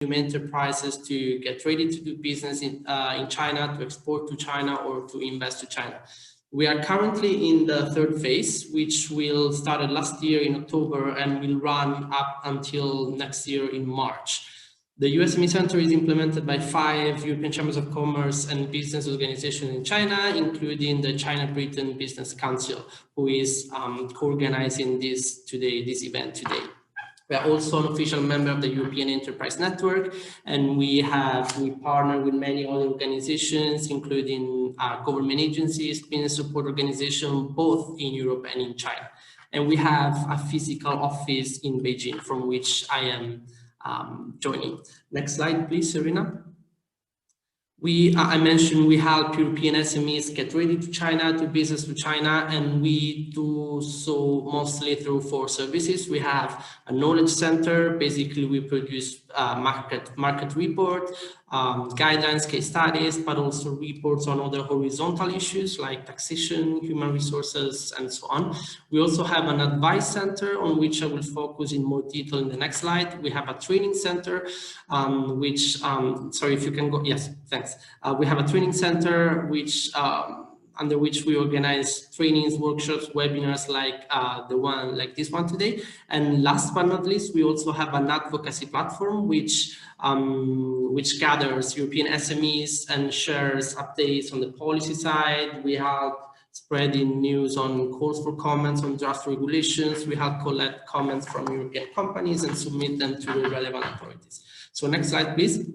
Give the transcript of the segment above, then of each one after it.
enterprises to get ready to do business in China, to export to China, or to invest to China. We are currently in the third phase, which will started last year in October and will run up until next year in March. The USME Center is implemented by 5 European Chambers of Commerce and business organizations in China, including the China-Britain Business Council, who is co-organizing this event today. We are also an official member of the European Enterprise Network, and we partner with many other organizations, including government agencies, business support organizations, both in Europe and in China. And we have a physical office in Beijing, from which I am joining. Next slide, please, Serena. I mentioned we help European SMEs get ready to China, do business to China, and we do so mostly through 4 services. We have a knowledge center. Basically, we produce market report, guidelines, case studies, but also reports on other horizontal issues like taxation, human resources, and so on. We also have an advice center on which I will focus in more detail in the next slide. We have a training center, sorry, if you can go, yes, thanks. We have a training center under which we organize trainings, workshops, webinars like this one today. And last but not least, we also have an advocacy platform which gathers European SMEs and shares updates on the policy side. We help spreading news on calls for comments on draft regulations. We help collect comments from European companies and submit them to the relevant authorities. So next slide, please.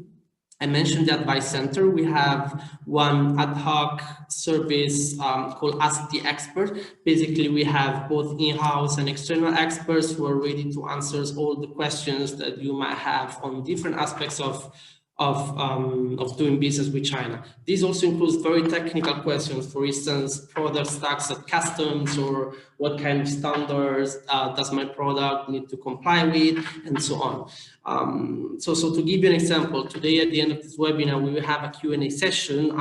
I mentioned the advice center. We have one ad hoc service called Ask the Expert. Basically, we have both in-house and external experts who are ready to answer all the questions that you might have on different aspects of doing business with China. This also includes very technical questions, for instance, product tax at customs, or what kind of standards does my product need to comply with, and so on. So to give you an example, today at the end of this webinar, we will have a Q&A session,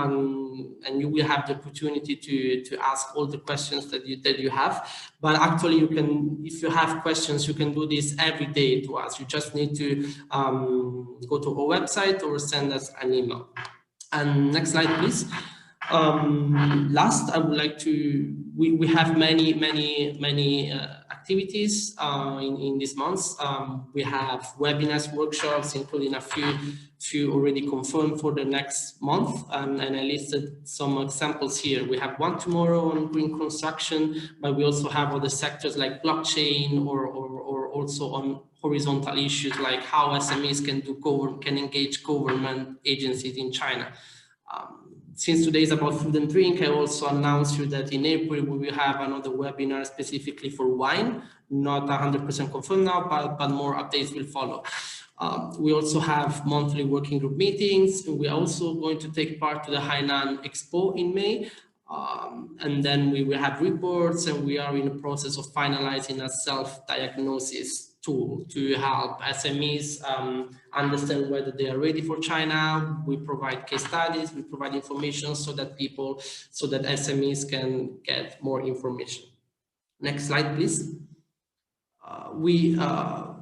and you will have the opportunity to ask all the questions that you have. But actually, you can, if you have questions, you can do this every day to us. You just need to go to our website or send us an email. And next slide, please. Last, I would like to, we have many activities in these months. We have webinars, workshops, including a few already confirmed for the next month, and I listed some examples here. We have one tomorrow on green construction, but we also have other sectors like blockchain, or also on horizontal issues like how SMEs can engage government agencies in China. Since today is about food and drink, I also announced you that in April we will have another webinar specifically for wine. Not 100% confirmed now, but more updates will follow. We also have monthly working group meetings. We're also going to take part to the Hainan Expo in May. And then we will have reports, and we are in the process of finalizing a self-diagnosis tool to help SMEs understand whether they are ready for China. We provide case studies, we provide information so that SMEs can get more information. Next slide, please. We are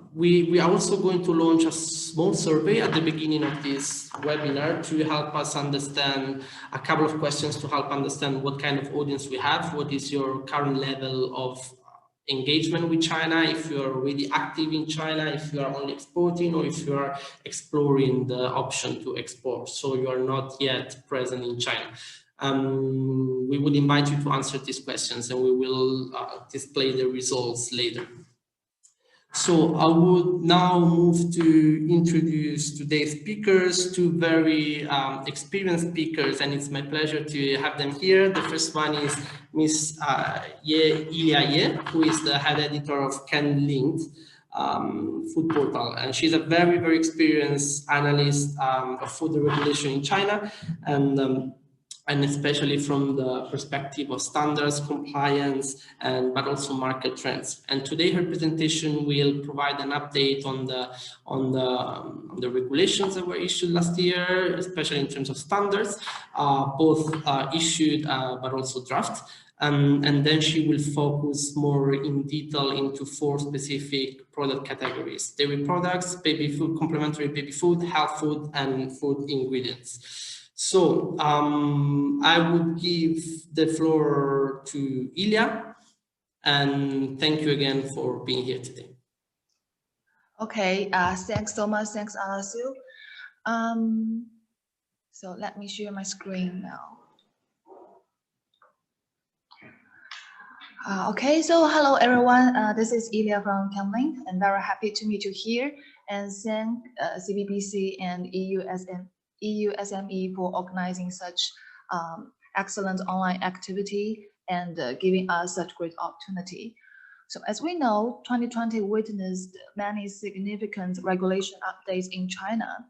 also going to launch a small survey at the beginning of this webinar to help us understand a couple of questions, to help understand what kind of audience we have, what is your current level of engagement with China, if you are already active in China, if you are only exporting, or if you are exploring the option to export, so you are not yet present in China. We would invite you to answer these questions, and we will display the results later. So I would now move to introduce today's speakers, two very experienced speakers, and it's my pleasure to have them here. The first one is Ms. Ilia Ye, who is the head editor of Camlink food portal, and she's a very experienced analyst of food regulation in China. And and especially from the perspective of standards, compliance, but also market trends. And today her presentation will provide an update on the regulations that were issued last year, especially in terms of standards, both issued but also draft. And then she will focus more in detail into 4 specific product categories: dairy products, baby food, complementary baby food, health food, and food ingredients. So I would give the floor to Ilya, and thank you again for being here today. Okay, thanks so much. Thanks, Alasu. So let me share my screen now. Okay, so hello everyone. This is Ilya from Camlink. I'm very happy to meet you here, and thank CBBC and USME for organizing such excellent online activity and giving us such great opportunity. So as we know, 2020 witnessed many significant regulation updates in China.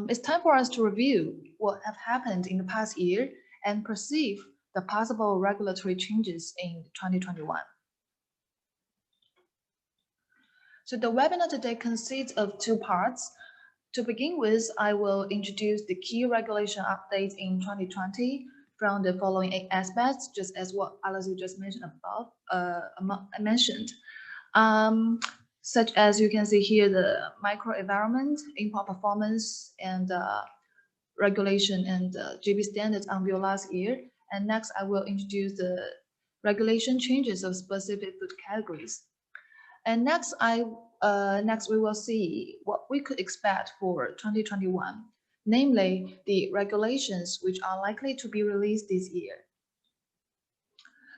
It's time for us to review what have happened in the past year and perceive the possible regulatory changes in 2021. So the webinar today consists of 2 parts. To begin with, I will introduce the key regulation updates in 2020 from the following 8 aspects, just as what Alasu just mentioned above, such as you can see here, the microenvironment, import performance, and regulation and GB standards unveiled last year. And next, I will introduce the regulation changes of specific food categories. And next, we will see what we could expect for 2021, namely the regulations which are likely to be released this year.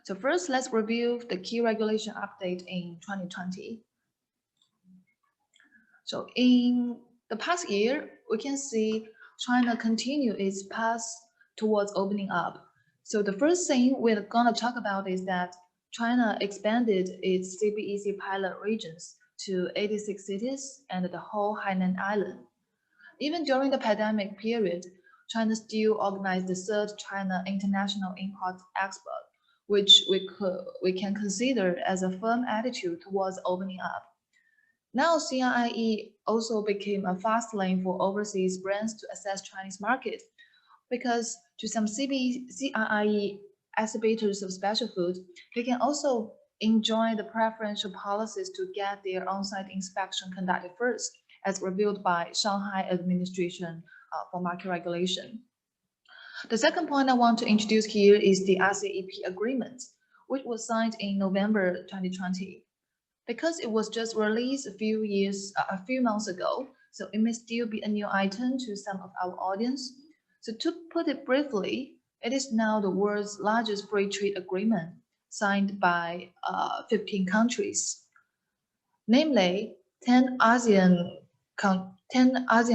So first, let's review the key regulation update in 2020. So in the past year, we can see China continue its path towards opening up. So the first thing we're going to talk about is that China expanded its CBEC pilot regions to 86 cities and the whole Hainan Island. Even during the pandemic period, China still organized the 3rd China International Import Expo, which we can consider as a firm attitude towards opening up. Now CIIE also became a fast lane for overseas brands to access Chinese market, because to some CIIE exhibitors of special food, they can also enjoy the preferential policies to get their on-site inspection conducted first, as revealed by Shanghai Administration for Market Regulation. The second point I want to introduce here is the RCEP agreement, which was signed in November 2020. Because it was just released a few months ago, so it may still be a new item to some of our audience. So to put it briefly, it is now the world's largest free trade agreement signed by 15 countries. Namely, 10 ASEAN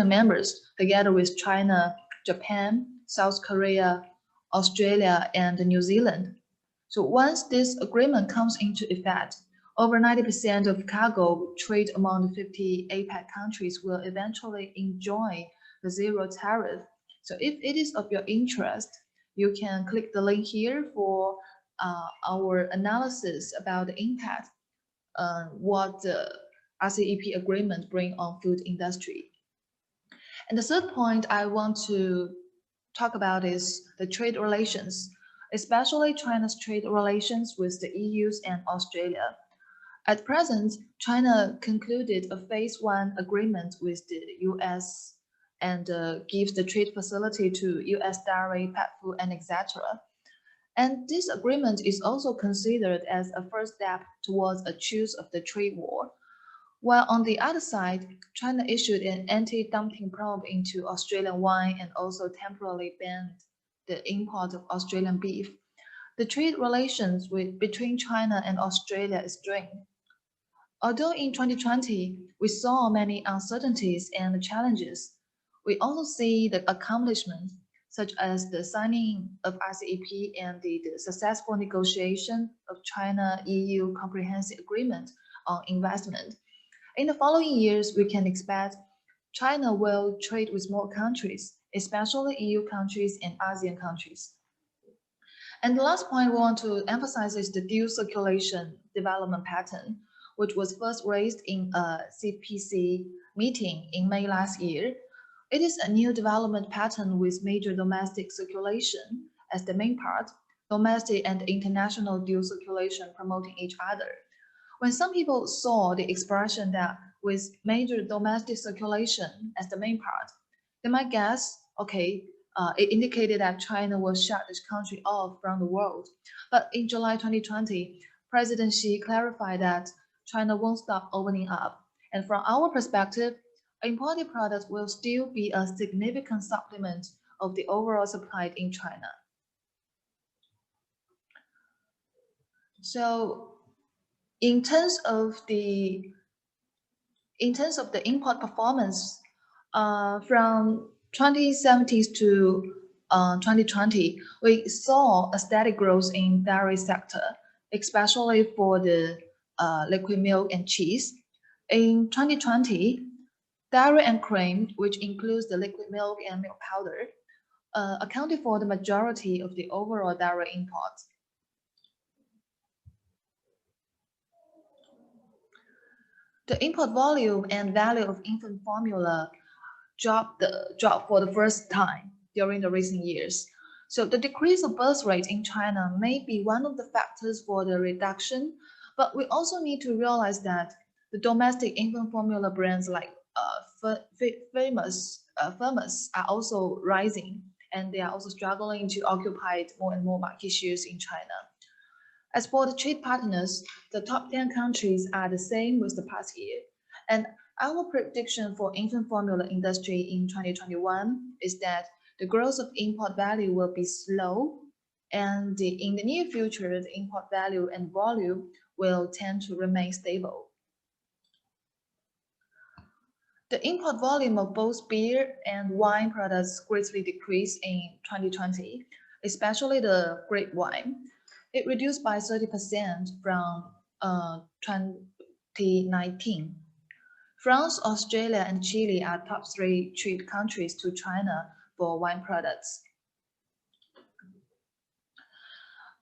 members, together with China, Japan, South Korea, Australia, and New Zealand. So once this agreement comes into effect, over 90% of cargo trade among the 50 APEC countries will eventually enjoy the 0 tariff. So if it is of your interest, you can click the link here for our analysis about the impact what the RCEP agreement bring on food industry. And the third point I want to talk about is the trade relations, especially China's trade relations with the EU's and Australia. At present, China concluded a phase 1 agreement with the US and gives the trade facility to US dairy, pet food, and etc. And this agreement is also considered as a first step towards a truce of the trade war. While on the other side, China issued an anti-dumping probe into Australian wine and also temporarily banned the import of Australian beef. The trade relations between China and Australia is strained. Although in 2020, we saw many uncertainties and challenges, we also see the accomplishments such as the signing of RCEP and the successful negotiation of China-EU Comprehensive Agreement on Investment. In the following years, we can expect China will trade with more countries, especially EU countries and ASEAN countries. And the last point we want to emphasize is the dual circulation development pattern, which was first raised in a CPC meeting in May last year. It is a new development pattern with major domestic circulation as the main part, domestic and international dual circulation promoting each other. When some people saw the expression that with major domestic circulation as the main part, they might guess, okay, it indicated that China will shut this country off from the world. But in July 2020, President Xi clarified that China won't stop opening up. And from our perspective, imported products will still be a significant supplement of the overall supply in China. So in terms of the import performance, from 2017 to 2020, we saw a steady growth in dairy sector, especially for the liquid milk and cheese. In 2020, dairy and cream, which includes the liquid milk and milk powder, accounted for the majority of the overall dairy imports. The import volume and value of infant formula dropped for the first time during the recent years. So the decrease of birth rate in China may be one of the factors for the reduction, but we also need to realize that the domestic infant formula brands like famous are also rising, and they are also struggling to occupy more and more market shares in China. As for the trade partners, the top 10 countries are the same with the past year. And our prediction for infant formula industry in 2021 is that the growth of import value will be slow, and in the near future, the import value and volume will tend to remain stable. The import volume of both beer and wine products greatly decreased in 2020, especially the grape wine. It reduced by 30% from 2019. France, Australia, and Chile are top 3 trade countries to China for wine products.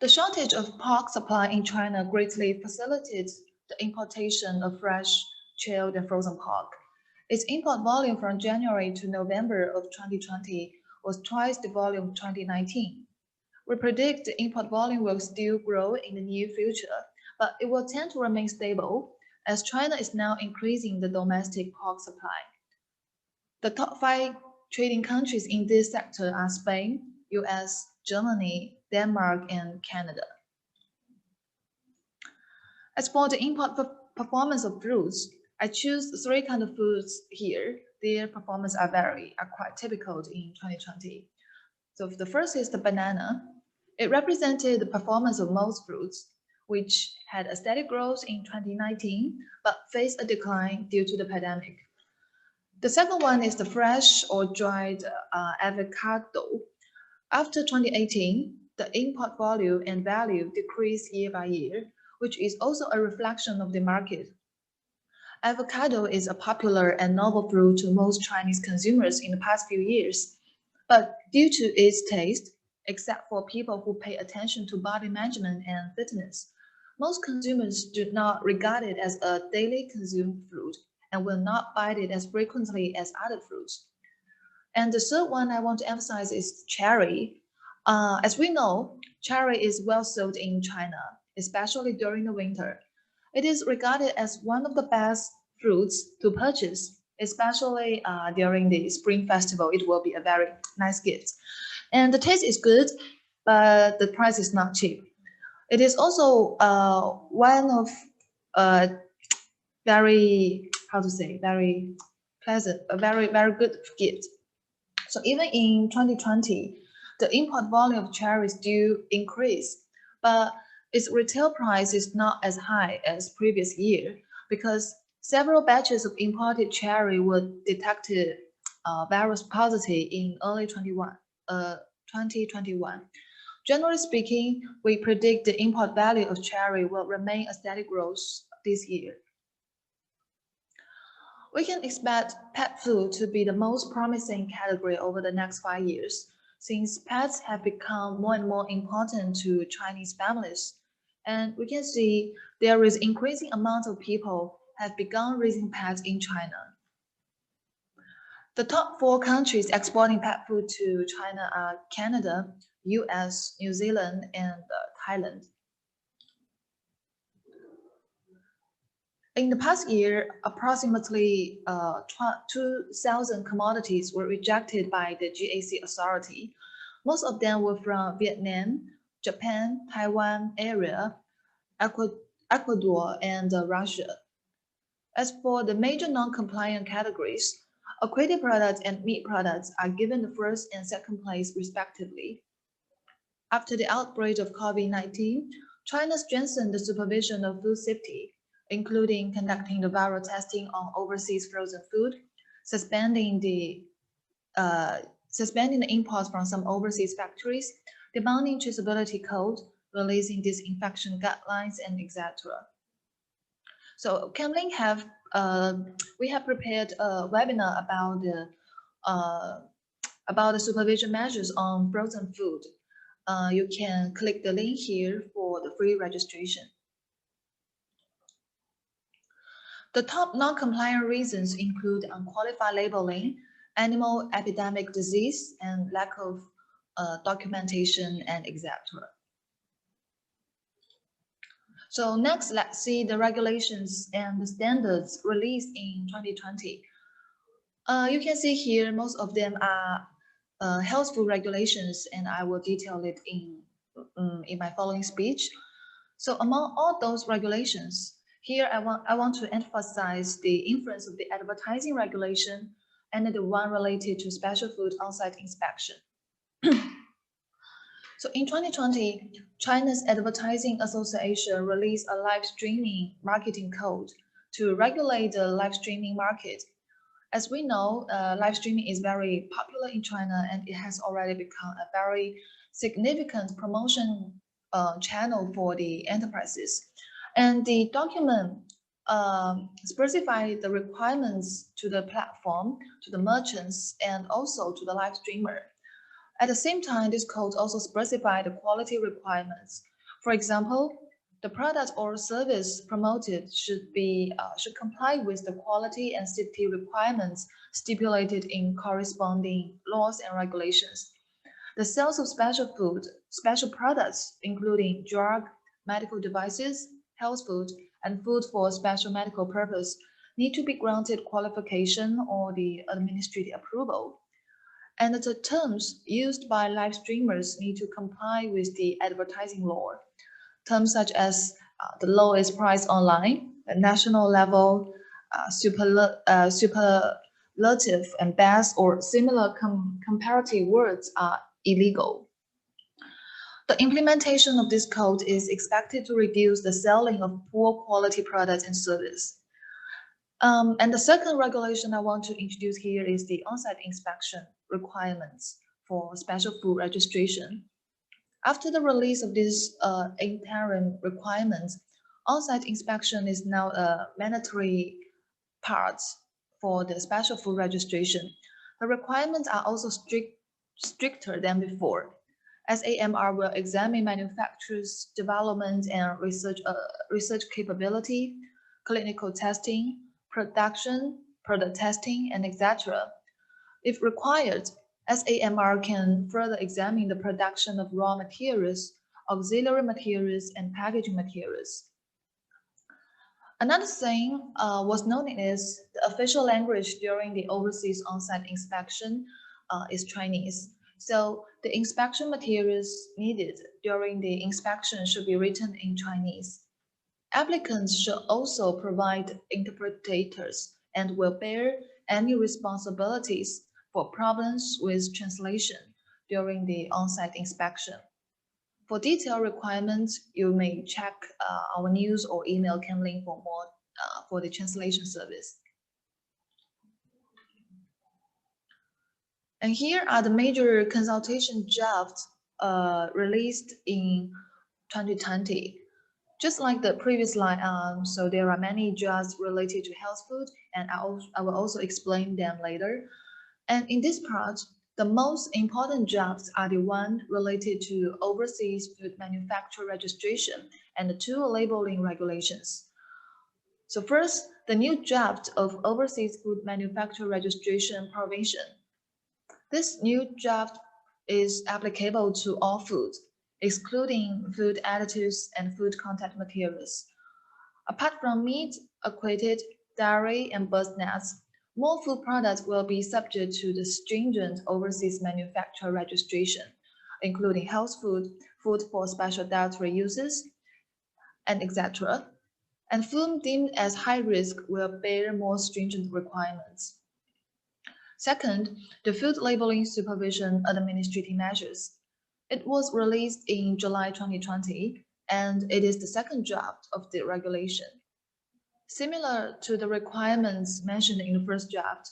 The shortage of pork supply in China greatly facilitates the importation of fresh, chilled, and frozen pork. Its import volume from January to November of 2020 was twice the volume of 2019. We predict the import volume will still grow in the near future, but it will tend to remain stable as China is now increasing the domestic pork supply. The top 5 trading countries in this sector are Spain, US, Germany, Denmark, and Canada. As for the import performance of fruits, I choose 3 kinds of fruits here. Their performance are quite typical in 2020. So the first is the banana. It represented the performance of most fruits, which had a steady growth in 2019, but faced a decline due to the pandemic. The second one is the fresh or dried avocado. After 2018, the import volume and value decreased year by year, which is also a reflection of the market. Avocado is a popular and novel fruit to most Chinese consumers in the past few years, but due to its taste, except for people who pay attention to body management and fitness, most consumers do not regard it as a daily consumed fruit and will not buy it as frequently as other fruits. And the third one I want to emphasize is cherry. As we know, cherry is well sold in China, especially during the winter. It is regarded as one of the best fruits to purchase, especially during the Spring Festival. It will be a very nice gift. And the taste is good, but the price is not cheap. It is also one of very pleasant, a very good gift. So even in 2020, the import volume of cherries do increase, but its retail price is not as high as previous year because several batches of imported cherry were detected virus positive in early 2021. Generally speaking, we predict the import value of cherry will remain a steady growth this year. We can expect pet food to be the most promising category over the next 5 years, since pets have become more and more important to Chinese families. And we can see there is increasing amount of people have begun raising pets in China. The top 4 countries exporting pet food to China are Canada, US, New Zealand, and Thailand. In the past year, approximately 2,000 commodities were rejected by the GAC authority. Most of them were from Vietnam, Japan, Taiwan area, Ecuador, and Russia. As for the major non-compliant categories, aquatic products and meat products are given the first and second place respectively. After the outbreak of COVID-19, China strengthened the supervision of food safety, including conducting the viral testing on overseas frozen food, suspending the imports from some overseas factories, demanding traceability code, releasing disinfection guidelines, and etc. So Camlink we have prepared a webinar about the supervision measures on frozen food. You can click the link here for the free registration. The top non-compliant reasons include unqualified labeling, animal epidemic disease, and lack of documentation, and etc. So next, let's see the regulations and the standards released in 2020. You can see here most of them are health food regulations, and I will detail it in my following speech. So among all those regulations, here I want to emphasize the influence of the advertising regulation and the one related to special food on-site inspection. So in 2020, China's Advertising Association released a live streaming marketing code to regulate the live streaming market. As we know, live streaming is very popular in China, and it has already become a very significant promotion channel for the enterprises. And the document specifies the requirements to the platform, to the merchants, and also to the live streamer. At the same time, this code also specifies the quality requirements. For example, the product or service promoted should comply with the quality and safety requirements stipulated in corresponding laws and regulations. The sales of special food, special products, including drug, medical devices, health food, and food for special medical purpose, need to be granted qualification or the administrative approval. And the terms used by live streamers need to comply with the advertising law. Terms such as the lowest price online, the national level, superlative, and best or similar comparative words are illegal. The implementation of this code is expected to reduce the selling of poor quality products and service. And the second regulation I want to introduce here is the on-site inspection requirements for special food registration. After the release of these interim requirements, on-site inspection is now a mandatory part for the special food registration. The requirements are also stricter than before. SAMR will examine manufacturers' development and research capability, clinical testing, production, product testing, and etc. If required, SAMR can further examine the production of raw materials, auxiliary materials, and packaging materials. Another thing was known as the official language during the overseas on-site inspection is Chinese. So the inspection materials needed during the inspection should be written in Chinese. Applicants should also provide interpreters and will bear any responsibilities for problems with translation during the on-site inspection. For detailed requirements, you may check our news or email Camlink for more for the translation service. And here are the major consultation drafts released in 2020. Just like the previous slide, so there are many drugs related to health food, and I will also explain them later. And in this part, the most important drafts are the one related to overseas food manufacturer registration and the two labeling regulations. So first, the new draft of overseas food manufacturer registration provision. This new draft is applicable to all foods, excluding food additives and food contact materials. Apart from meat, aquated, dairy, and bird nuts, more food products will be subject to the stringent overseas manufacturer registration, including health food, food for special dietary uses, and etc. And food deemed as high risk will bear more stringent requirements. Second, the Food Labeling Supervision Administrative Measures. It was released in July 2020, and it is the second draft of the regulation. Similar to the requirements mentioned in the first draft,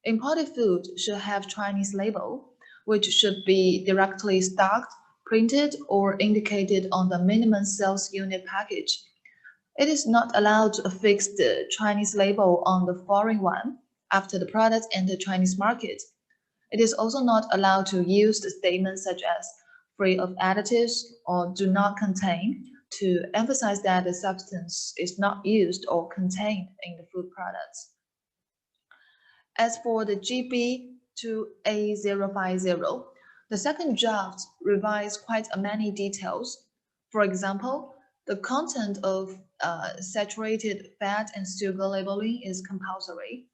imported food should have Chinese label, which should be directly stocked, printed, or indicated on the minimum sales unit package. It is not allowed to affix the Chinese label on the foreign one after the product enter Chinese market. It is also not allowed to use the statements such as free of additives or do not contain to emphasize that the substance is not used or contained in the food products. As for the GB2A050, the second draft revised quite many details. For example, the content of saturated fat and sugar labeling is compulsory.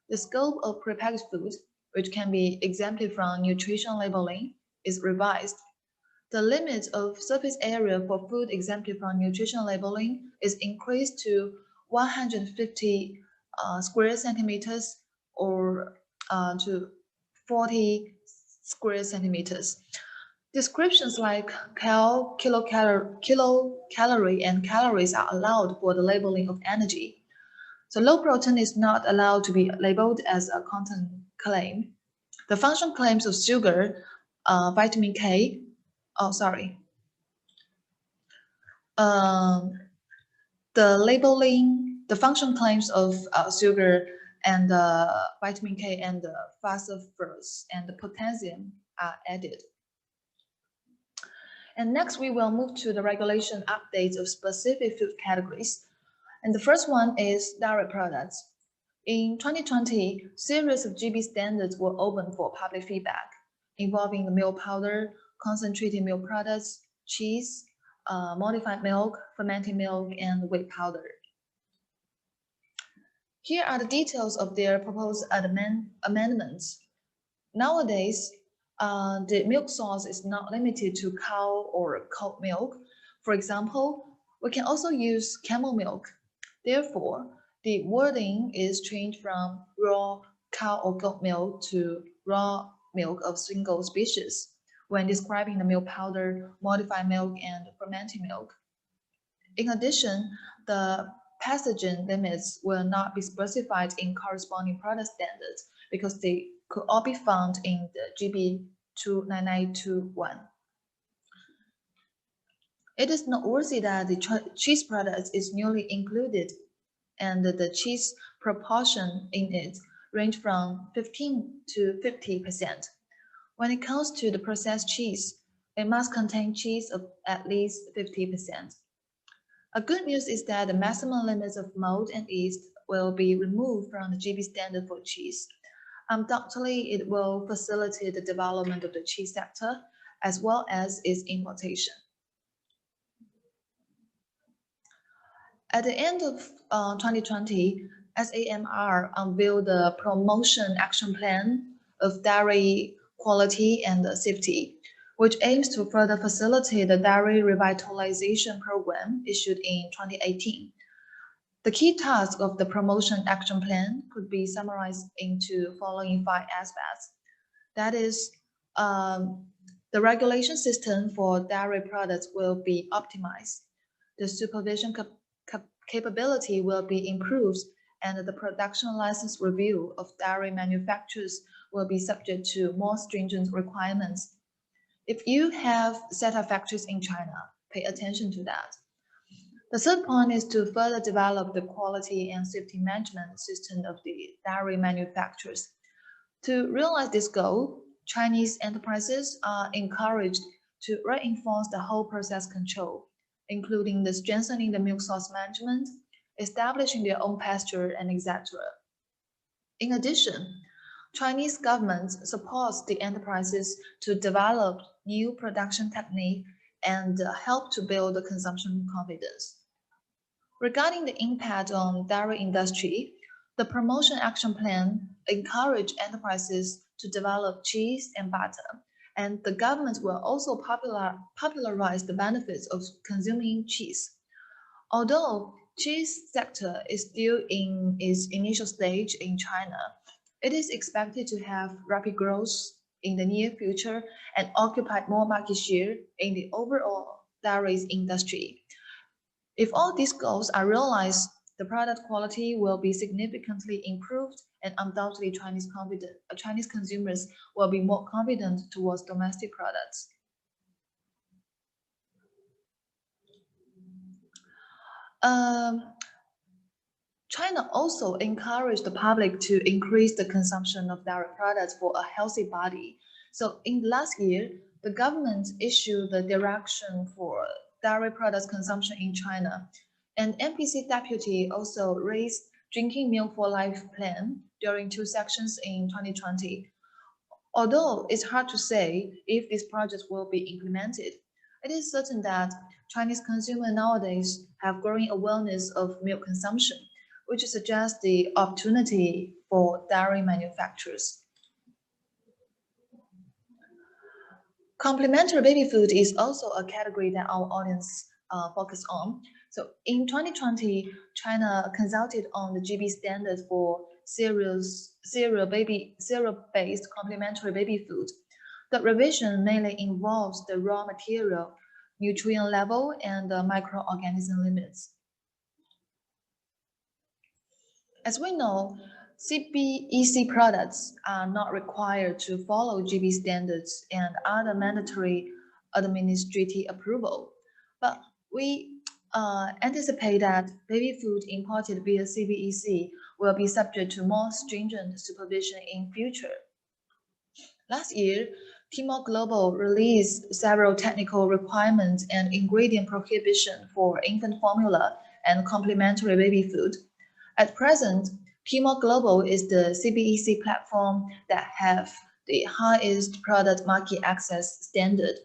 The scope of prepackaged food, which can be exempted from nutrition labeling, is revised. The limit of surface area for food exempted from nutrition labeling is increased to 150 square centimeters or to 40 square centimeters. Descriptions like kilocalorie, and calories are allowed for the labeling of energy. So low protein is not allowed to be labeled as a content claim. The function claims of sugar, vitamin K, the function claims of sugar and vitamin K and phosphorus and potassium are added. And next, we will move to the regulation updates of specific food categories. And the first one is dairy products. In 2020, series of GB standards were open for public feedback, involving the milk powder, concentrated milk products, cheese, modified milk, fermented milk, and whey powder. Here are the details of their proposed amendments. Nowadays, the milk source is not limited to cow or goat milk. For example, we can also use camel milk. Therefore, the wording is changed from raw cow or goat milk to raw milk of single species when describing the milk powder, modified milk, and fermented milk. In addition, the pathogen limits will not be specified in corresponding product standards because they could all be found in the GB 29921. It is noteworthy that the cheese product is newly included, and the cheese proportion in it range from 15 to 50%. When it comes to the processed cheese, it must contain cheese of at least 50%. A good news is that the maximum limits of mold and yeast will be removed from the GB standard for cheese. Undoubtedly, it will facilitate the development of the cheese sector as well as its importation. At the end of 2020, SAMR unveiled the Promotion Action Plan of Dairy Quality and Safety, which aims to further facilitate the dairy revitalization program issued in 2018. The key tasks of the Promotion Action Plan could be summarized into following 5 aspects. That is, the regulation system for dairy products will be optimized. The supervision capability will be improved, and the production license review of dairy manufacturers will be subject to more stringent requirements. If you have set up factories in China, pay attention to that. The third point is to further develop the quality and safety management system of the dairy manufacturers. To realize this goal, Chinese enterprises are encouraged to reinforce the whole process control, including the strengthening the milk source management, establishing their own pasture, and etc. In addition, Chinese government supports the enterprises to develop new production technique and help to build the consumption confidence. Regarding the impact on dairy industry, the promotion action plan encourage enterprises to develop cheese and butter, and the government will also popularize the benefits of consuming cheese. Although cheese sector is still in its initial stage in China, it is expected to have rapid growth in the near future and occupy more market share in the overall dairy industry. If all these goals are realized, the product quality will be significantly improved and undoubtedly Chinese consumers will be more confident towards domestic products. Um, China also encouraged the public to increase the consumption of dairy products for a healthy body. So in the last year, the government issued the direction for dairy products consumption in China. And NPC deputy also raised drinking milk for life plan during two sections in 2020. Although it's hard to say if this project will be implemented, it is certain that Chinese consumers nowadays have growing awareness of milk consumption, which suggests the opportunity for dairy manufacturers. Complementary baby food is also a category that our audience focus on. So in 2020, China consulted on the GB standards for cereal-based complementary baby food. The revision mainly involves the raw material, nutrient level, and the microorganism limits. As we know, CBEC products are not required to follow GB standards and other mandatory administrative approval, but we anticipate that baby food imported via CBEC will be subject to more stringent supervision in future. Last year, Timor Global released several technical requirements and ingredient prohibition for infant formula and complementary baby food. At present, Timor Global is the CBEC platform that have the highest product market access standard.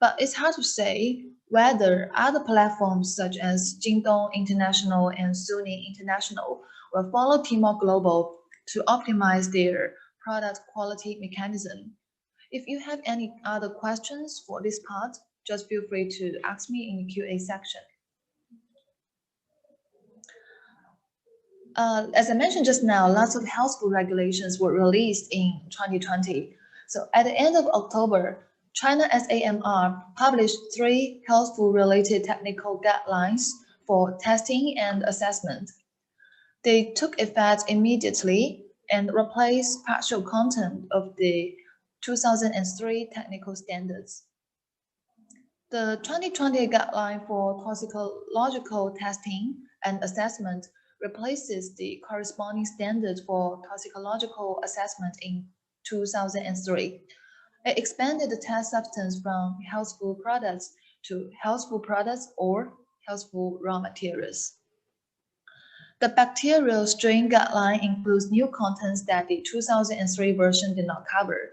But it's hard to say whether other platforms such as Jingdong International and Suni International will follow Timor Global to optimize their product quality mechanism. If you have any other questions for this part, just feel free to ask me in the QA section. As I mentioned just now, lots of health food regulations were released in 2020. So at the end of October, China SAMR published 3 health food related technical guidelines for testing and assessment. They took effect immediately and replaced partial content of the 2003 technical standards. The 2020 guideline for toxicological testing and assessment replaces the corresponding standard for toxicological assessment in 2003. It expanded the test substance from health food products to health food products or health food raw materials. The bacterial strain guideline includes new contents that the 2003 version did not cover.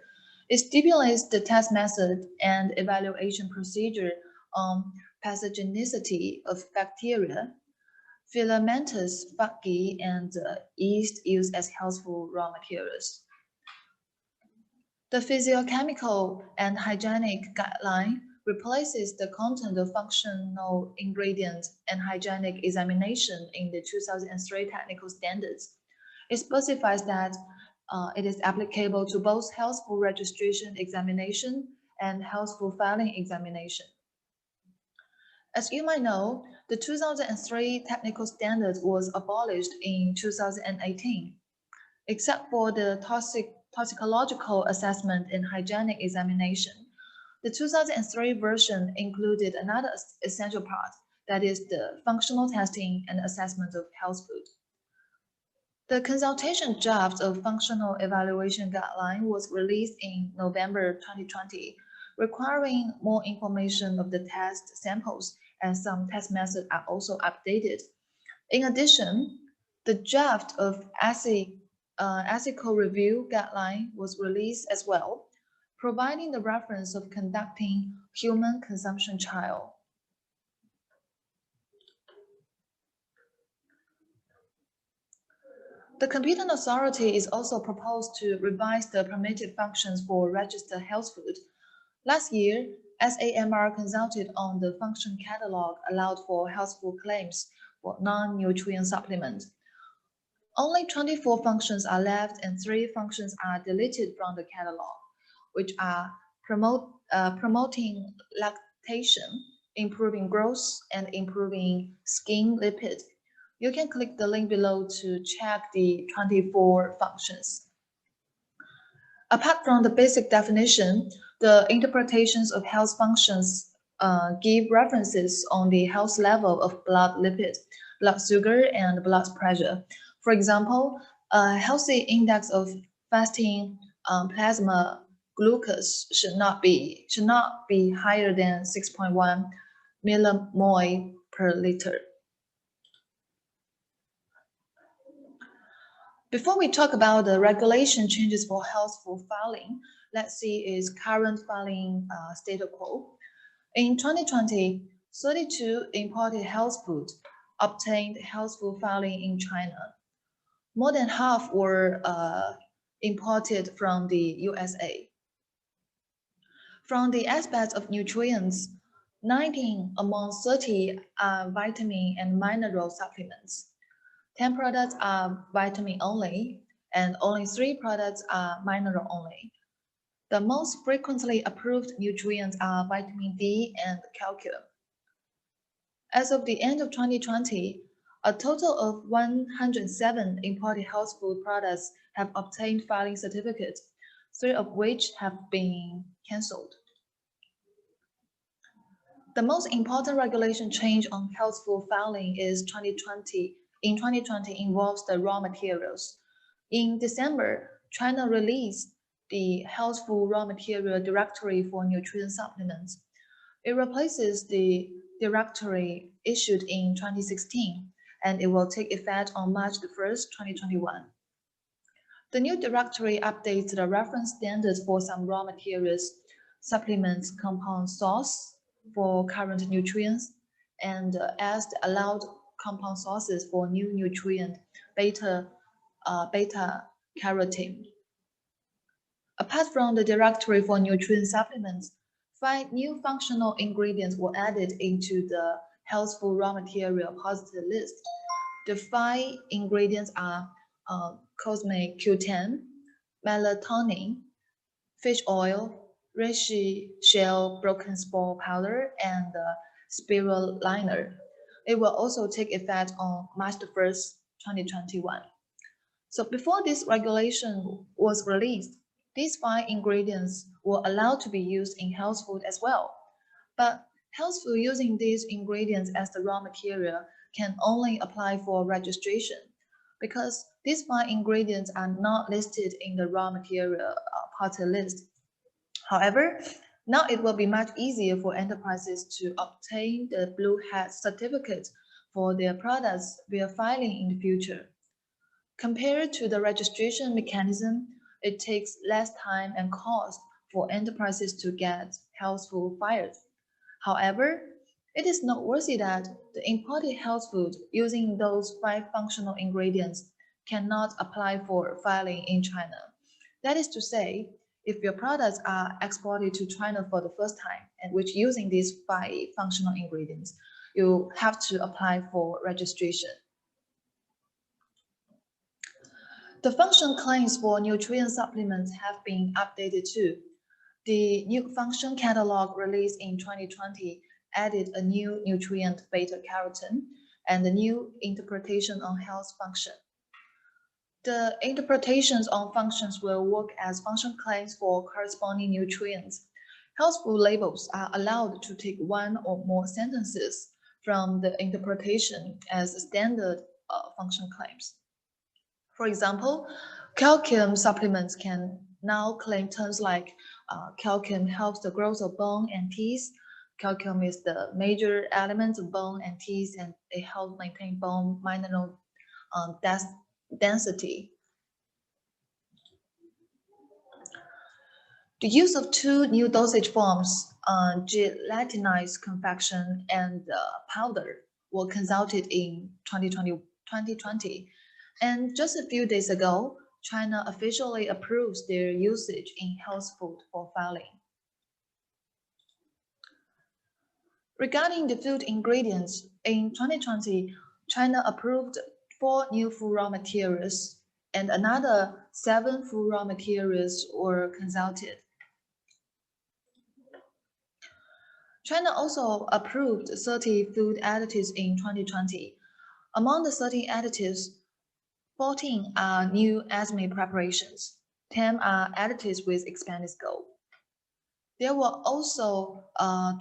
It stipulates the test method and evaluation procedure on pathogenicity of bacteria, filamentous fungi, and yeast used as health food raw materials. The physiochemical and hygienic guideline replaces the content of functional ingredients and hygienic examination in the 2003 technical standards. It specifies that it is applicable to both health food registration examination and health food filing examination. As you might know, the 2003 technical standard was abolished in 2018. Except for the toxicological assessment and hygienic examination, the 2003 version included another essential part that is the functional testing and assessment of health food. The consultation draft of functional evaluation guideline was released in November 2020, requiring more information of the test samples, and some test methods are also updated. In addition, the draft of ethical review guideline was released as well, providing the reference of conducting human consumption trial. The Competent Authority is also proposed to revise the permitted functions for registered health food. Last year, SAMR consulted on the function catalog allowed for health food claims for non-nutrient supplements. Only 24 functions are left and 3 functions are deleted from the catalog, which are promoting lactation, improving growth, and improving skin lipid. You can click the link below to check the 24 functions. Apart from the basic definition, the interpretations of health functions give references on the health level of blood lipid, blood sugar, and blood pressure. For example, a healthy index of fasting plasma glucose should not be higher than 6.1 millimole per liter. Before we talk about the regulation changes for health food filing, let's see its current filing status quo. In 2020, 32 imported health foods obtained health food filing in China. More than half were imported from the USA. From the aspect of nutrients, 19 among 30 are vitamin and mineral supplements. 10 products are vitamin only, and only 3 products are mineral only. The most frequently approved nutrients are vitamin D and calcium. As of the end of 2020, a total of 107 imported health food products have obtained filing certificates, 3 of which have been cancelled. The most important regulation change on health food filing in 2020 involves the raw materials. In December, China released the Health Food Raw Material Directory for nutrient supplements. It replaces the directory issued in 2016, and it will take effect on March 1st, 2021. The new directory updates the reference standards for some raw materials, supplements, compound source for current nutrients, and adds the allowed compound sources for new nutrient beta-carotene. Apart from the directory for nutrient supplements, 5 new functional ingredients were added into the health food raw material positive list. The 5 ingredients are cosmic Q10, melatonin, fish oil, reishi shell broken spore powder, and spirulina. It will also take effect on March 1st, 2021. So before this regulation was released, these 5 ingredients were allowed to be used in health food as well. But health food using these ingredients as the raw material can only apply for registration because these 5 ingredients are not listed in the raw material party list. However, now it will be much easier for enterprises to obtain the Blue Hat certificate for their products via filing in the future. Compared to the registration mechanism, it takes less time and cost for enterprises to get health food filed. However, it is noteworthy that the imported health food using those 5 functional ingredients cannot apply for filing in China. That is to say, if your products are exported to China for the first time and which using these 5 functional ingredients, you have to apply for registration. The function claims for nutrient supplements have been updated too. The new function catalog released in 2020 added a new nutrient beta-carotene and a new interpretation on health function. The interpretations on functions will work as function claims for corresponding nutrients. Health food labels are allowed to take 1 or more sentences from the interpretation as standard function claims. For example, calcium supplements can now claim terms like calcium helps the growth of bone and teeth. Calcium is the major element of bone and teeth, and it helps maintain bone mineral density. The use of two new dosage forms, gelatinized confection and powder, were consulted in 2020. And just a few days ago, China officially approves their usage in health food for filing. Regarding the food ingredients, in 2020, China approved 4 new food raw materials and another 7 food raw materials were consulted. China also approved 30 food additives in 2020. Among the 30 additives, 14 are new USME preparations. 10 are additives with expanded scope. There were also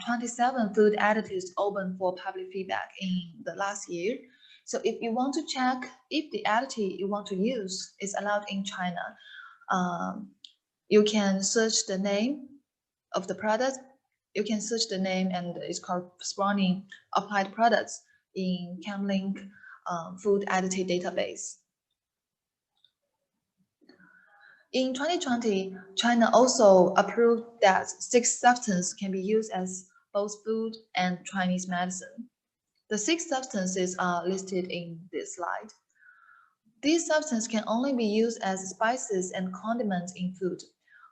27 food additives open for public feedback in the last year. So if you want to check if the additive you want to use is allowed in China, you can search the name of the product. You can search the name and it's corresponding applied products in Camlink food additive database. In 2020, China also approved that 6 substances can be used as both food and Chinese medicine. The 6 substances are listed in this slide. These substances can only be used as spices and condiments in food.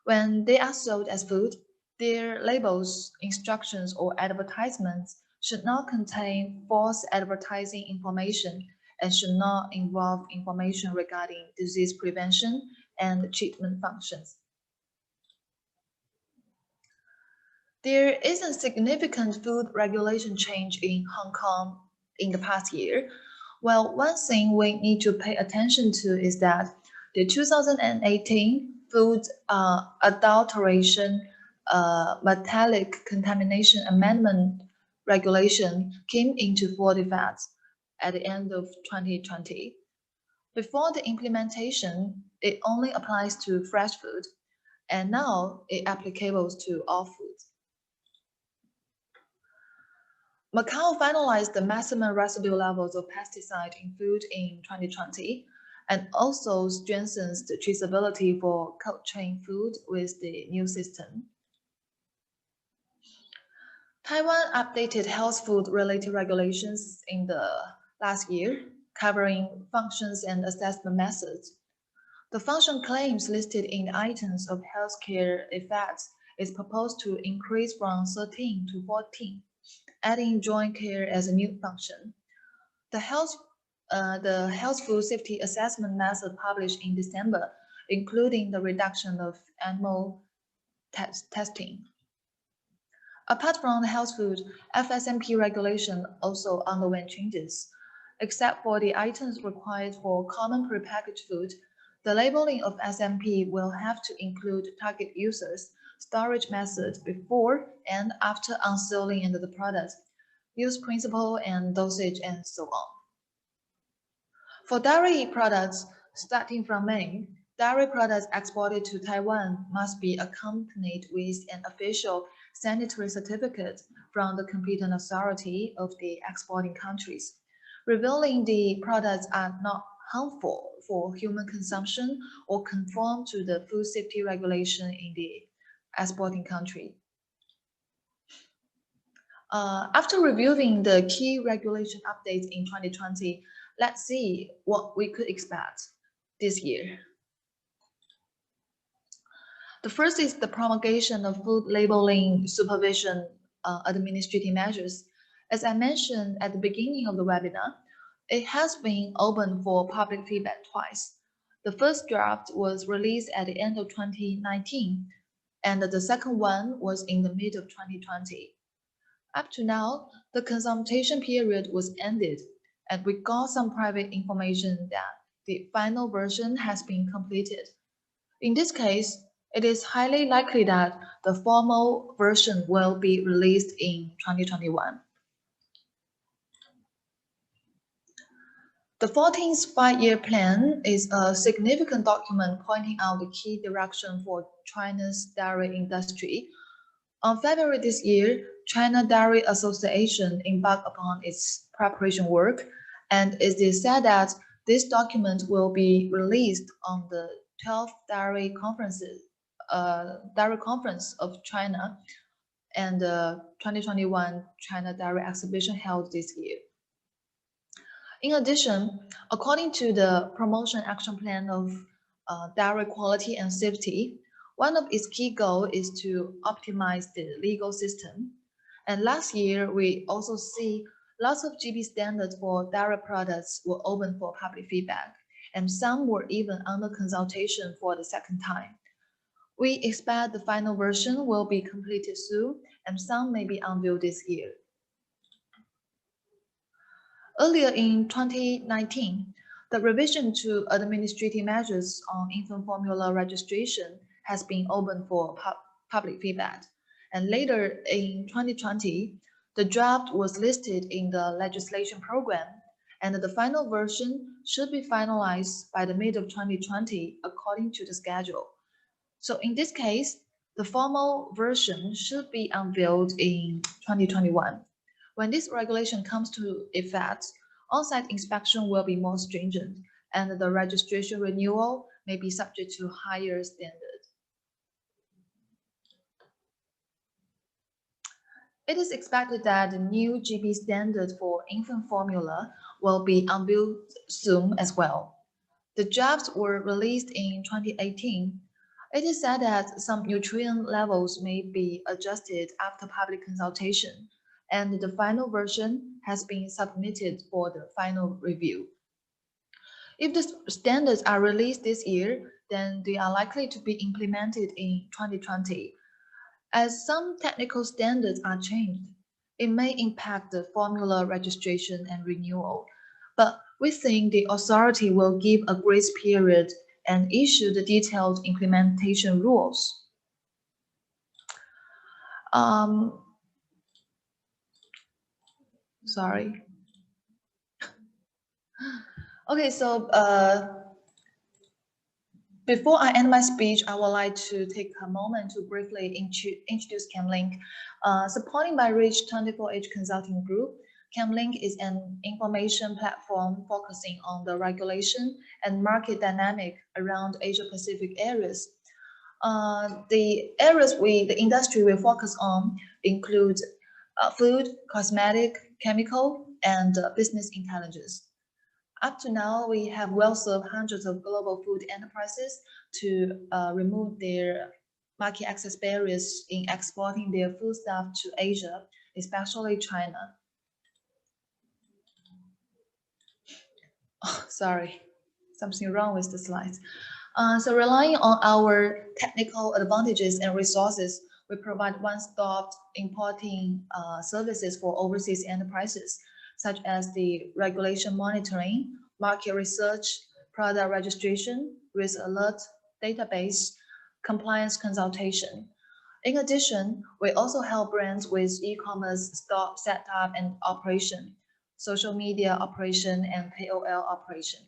When they are sold as food, their labels, instructions, or advertisements should not contain false advertising information and should not involve information regarding disease prevention and treatment functions. There is a significant food regulation change in Hong Kong in the past year. Well, one thing we need to pay attention to is that the 2018 Food Adulteration Metallic Contamination Amendment Regulation came into full effect at the end of 2020. Before the implementation, it only applies to fresh food, and now it's applicable to all foods. Macau finalized the maximum residue levels of pesticide in food in 2020 and also strengthens the traceability for cold chain food with the new system. Taiwan updated health food related regulations in the last year, covering functions and assessment methods. The function claims listed in the items of healthcare effects is proposed to increase from 13 to 14, adding joint care as a new function. The health food safety assessment method published in December, including the reduction of animal testing. Apart from the health food, FSMP regulation also underwent changes. Except for the items required for common prepackaged food, the labeling of SMP will have to include target users, storage methods before and after unsealing the product, use principle and dosage, and so on. For dairy products, starting from May, dairy products exported to Taiwan must be accompanied with an official sanitary certificate from the competent authority of the exporting countries, revealing the products are not harmful for human consumption or conform to the food safety regulation in the exporting country. After reviewing the key regulation updates in 2020, let's see what we could expect this year. The first is the promulgation of food labeling supervision administrative measures. As I mentioned at the beginning of the webinar, it has been open for public feedback twice. The first draft was released at the end of 2019, and the second one was in the mid of 2020. Up to now, the consultation period was ended, and we got some private information that the final version has been completed. In this case, it is highly likely that the formal version will be released in 2021. The 14th five-year plan is a significant document pointing out the key direction for China's dairy industry. On February this year, China Dairy Association embarked upon its preparation work, and it is said that this document will be released on the 12th Dairy Conference of China and the 2021 China Dairy Exhibition held this year. In addition, according to the Promotion Action Plan of Dairy Quality and Safety, one of its key goals is to optimize the legal system. And last year, we also see lots of GB standards for dairy products were open for public feedback, and some were even under consultation for the second time. We expect the final version will be completed soon, and some may be unveiled this year. Earlier in 2019, the revision to administrative measures on infant formula registration has been open for public feedback. And later in 2020, the draft was listed in the legislation program, and the final version should be finalized by the mid of 2020 according to the schedule. So in this case, the formal version should be unveiled in 2021. When this regulation comes to effect, on-site inspection will be more stringent, and the registration renewal may be subject to higher standards. It is expected that the new GB standard for infant formula will be unveiled soon as well. The drafts were released in 2018. It is said that some nutrient levels may be adjusted after public consultation, and the final version has been submitted for the final review. If the standards are released this year, then they are likely to be implemented in 2020. As some technical standards are changed, it may impact the formula registration and renewal, but we think the authority will give a grace period and issue the detailed implementation rules. Sorry. Okay, so before I end my speech, I would like to take a moment to briefly introduce Camlink. Supported by Reach 24H Consulting Group, Camlink is an information platform focusing on the regulation and market dynamic around Asia-Pacific areas. The areas the industry will focus on include food, cosmetic, chemical, and business intelligence. Up to now, we have well served hundreds of global food enterprises to remove their market access barriers in exporting their foodstuff to Asia, especially China. Oh, sorry, something wrong with the slides. So relying on our technical advantages and resources, we provide one-stop importing services for overseas enterprises, such as the regulation monitoring, market research, product registration, risk alert, database, compliance consultation. In addition, we also help brands with e-commerce store setup and operation, social media operation, and KOL operation.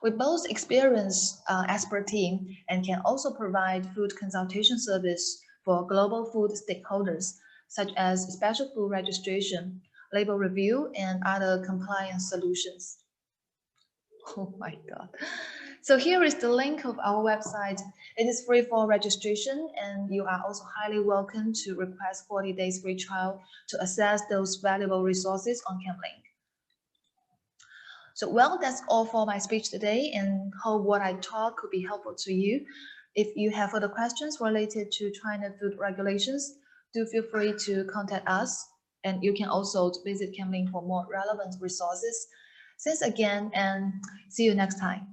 We both experience expert team and can also provide food consultation service for global food stakeholders, such as special food registration, label review, and other compliance solutions. Oh my God. So here is the link of our website. It is free for registration, and you are also highly welcome to request 40 days free trial to access those valuable resources on Camlink. So well, that's all for my speech today, and hope what I taught could be helpful to you. If you have further questions related to China food regulations, do feel free to contact us, and you can also visit Camlink for more relevant resources. Thanks again, and see you next time.